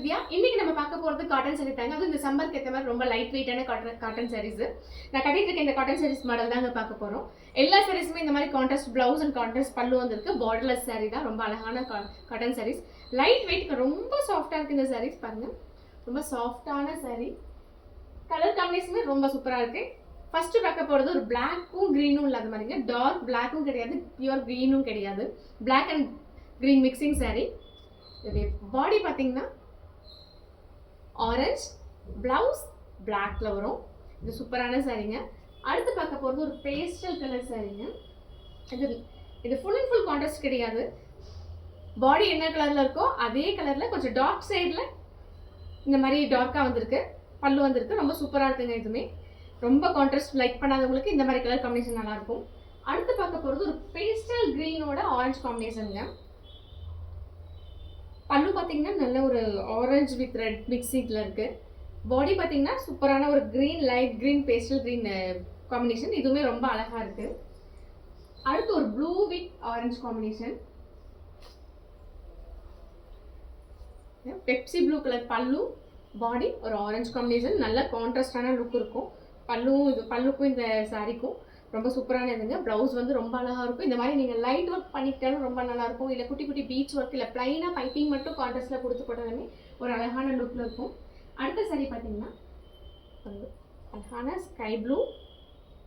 வித்யா. இன்னைக்கு நம்ம பார்க்க போறது காட்டன் saree தாங்க. அது இந்த சம்மருக்கு ஏத்த மாதிரி ரொம்ப லைட் வெயிட்டான காட்டன் sarees. நான் கட்டிட்டு இருக்க இந்த காட்டன் sarees மாடல் தாங்க பார்க்க போறோம். எல்லா sareesமே இந்த மாதிரி கான்ட்ராஸ்ட் பிளவுஸ் அண்ட் கான்ட்ராஸ்ட் பல்லு வந்திருக்கு. பார்டர்லெஸ் saree தான். ரொம்ப அழகான காட்டன் sarees. லைட் வெயிட், ரொம்ப சாஃப்ட்டா இருக்கு இந்த sarees பாருங்க. ரொம்ப சாஃப்ட்டான saree. கலர் காம்பினேஷன் ரொம்ப சூப்பரா இருக்கு. ஃபர்ஸ்ட் பார்க்க போறது ஒரு பிளாக்கும் கிரீனும் இல்லாத மாதிரிங்க. டார்க் பிளாக்கும் கிடையாது, பியூர் கிரீனும் கிடையாது. Black and green mixing saree. இதோடைய பாடி பார்த்தீங்கன்னா ஆரஞ்ச், பிளவுஸ் பிளாக்ல வரும். இது சூப்பரான சாரீங்க. அடுத்து பார்க்க போகிறது ஒரு பேஸ்டல் கலர் சாரீங்க. இது ஃபுல் அண்ட் ஃபுல் கான்ட்ராஸ்ட் கிடையாது. பாடி என்ன கலர்ல இருக்கோ அதே கலர்ல கொஞ்சம் டார்க் சைடில் இந்த மாதிரி டார்க்காக வந்திருக்கு. பல்லு வந்திருக்கு. ரொம்ப சூப்பராக இருக்குங்க. இதுவுமே ரொம்ப கான்ட்ராஸ்ட் லைக் பண்ணாதவங்களுக்கு இந்த மாதிரி கலர் காம்பினேஷன் நல்லா இருக்கும். அடுத்து பார்க்க போகிறது ஒரு பேஸ்டல் கிரீனோட ஆரஞ்சு காம்பினேஷனுங்க. பல்லு பார்த்தீங்கன்னா நல்ல ஒரு ஆரஞ்சு வித் ரெட் மிக்சிங்கில் இருக்குது. பாடி பார்த்தீங்கன்னா சூப்பரான ஒரு green, light green, pastel green combination. இதுவுமே ரொம்ப அழகாக இருக்குது. அடுத்து ஒரு blue with orange combination. Pepsi blue colour பல்லு, பாடி ஒரு ஆரஞ்சு காம்பினேஷன். நல்ல கான்ட்ராஸ்டான லுக் இருக்கும். பல்லுக்கும் இந்த சாரிக்கும் ரொம்ப சூப்பரான இதுங்க. ப்ளவுஸ் வந்து ரொம்ப அழகாக இருக்கும். இந்த மாதிரி நீங்கள் லைட் ஒர்க் பண்ணிக்கிட்டாலும் ரொம்ப நல்லாயிருக்கும். இல்லை குட்டி குட்டி பீச் ஒர்க், இல்லை ப்ளைனாக பைப்பிங் மட்டும் கான்ட்ராஸ்டில் கொடுத்து போட்டாலுமே ஒரு அழகான லுக்கில் இருக்கும். அடுத்த சாரி பார்த்தீங்கன்னா அழகான ஸ்கை ப்ளூ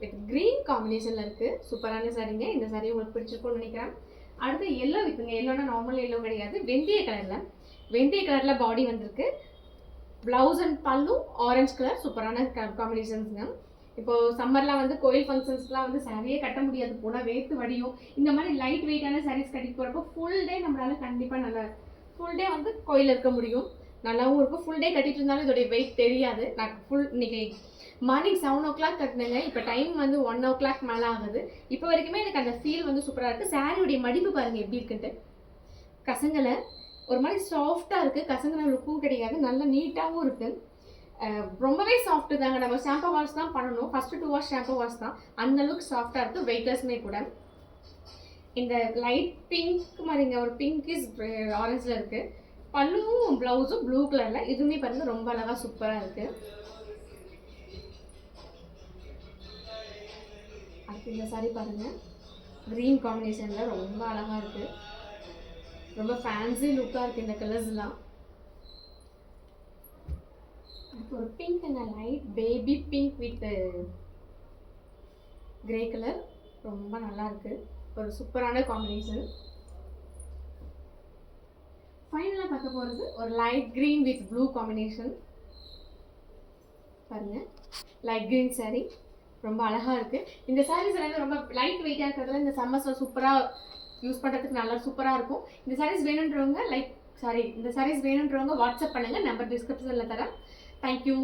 வித் க்ரீன் காம்பினேஷனில் இருக்குது. சூப்பரான சாரிங்க. இந்த சாரி உங்களுக்கு பிடிச்சிருக்கும்னு நினைக்கிறேன். அடுத்து எல்லோ வித்துங்க. எல்லோனா நார்மல் எல்லோ கிடையாது, வெந்தய கலரில் பாடி வந்திருக்கு. ப்ளவுஸ் அண்ட் பல்லு ஆரஞ்சு கலர். சூப்பரான காம்பினேஷன்ஸுங்க. இப்போ சம்மர்லாம் வந்து கோயில் ஃபங்க்ஷன்ஸ்லாம் வந்து சாரியே கட்ட முடியாது, போனால் வேர்த்து வடியும். இந்த மாதிரி லைட் வெயிட்டான சாரீஸ் கட்டிட்டு போகிறப்போ ஃபுல் டே நம்மளால கண்டிப்பாக நல்லா ஃபுல் டே வந்து கோயில் இருக்க முடியும். நல்லாவும் இருக்கும். ஃபுல் டே கட்டிட்டு இருந்தாலும் இதோடைய வெயிட் தெரியாது. நான் இன்னைக்கு மார்னிங் 7 o'clock கட்டினேங்க. இப்போ டைம் வந்து 1 o'clock மேலே ஆகுது. இப்போ வரைக்குமே எனக்கு அந்த ஃபீல் வந்து சூப்பராக இருக்குது. சாரியுடைய மடிப்பு பாருங்கள் எப்படி இருக்குன்ட்டு. கசங்கலை ஒரு மாதிரி சாஃப்டாக இருக்குது. கசங்கலை லுக்கும் கிடையாது, நல்லா நீட்டாகவும் இருக்குது. ரொம்பவே சாஃப்ட்டு தாங்க. நம்ம ஷாம்பு வாஷ் தான் பண்ணணும். ஃபஸ்ட்டு 2 வாஷ் ஷாம்பு வாஷ் தான். அந்த அளவுக்கு சாஃப்டாக இருக்குது. வெயிட்லெஸ்மே கூட. இந்த லைட் பிங்க் மாதிரிங்க, ஒரு பிங்கிஷ் ஆரஞ்சில் இருக்குது. பல்லுவும் ப்ளவுஸும் ப்ளூ கலரில். இதுவுமே பாருங்கள் ரொம்ப அழகாக சூப்பராக இருக்குது. அடுத்து இந்த சாரி பாருங்கள், க்ரீன் காம்பினேஷனில் ரொம்ப அழகாக இருக்குது. ரொம்ப ஃபேன்சி லுக்காக இருக்குது இந்த கலர்ஸ்லாம். ஒரு pink and light baby pink with grey colour. ரொம்ப நல்லா இருக்கு. ஒரு சூப்பரான காம்பினேஷன். ஃபைனலாக பார்க்க போகிறது ஒரு light green with blue combination. பாருங்க, லைட் கிரீன் சாரீ ரொம்ப அழகாக இருக்குது. இந்த சாரீஸ் எல்லாமே ரொம்ப லைட் வெயிட்டாக இருக்கிறதுல இந்த சம்மர்ஸில் சூப்பராக யூஸ் பண்ணுறதுக்கு நல்லா சூப்பராக இருக்கும். இந்த சாரீஸ் வேணுன்றவங்க இந்த சாரீஸ் வேணுன்றவங்க வாட்ஸ்அப் பண்ணுங்கள். நம்பர் டிஸ்கிரிப்ஷனில் தரேன். Thank you.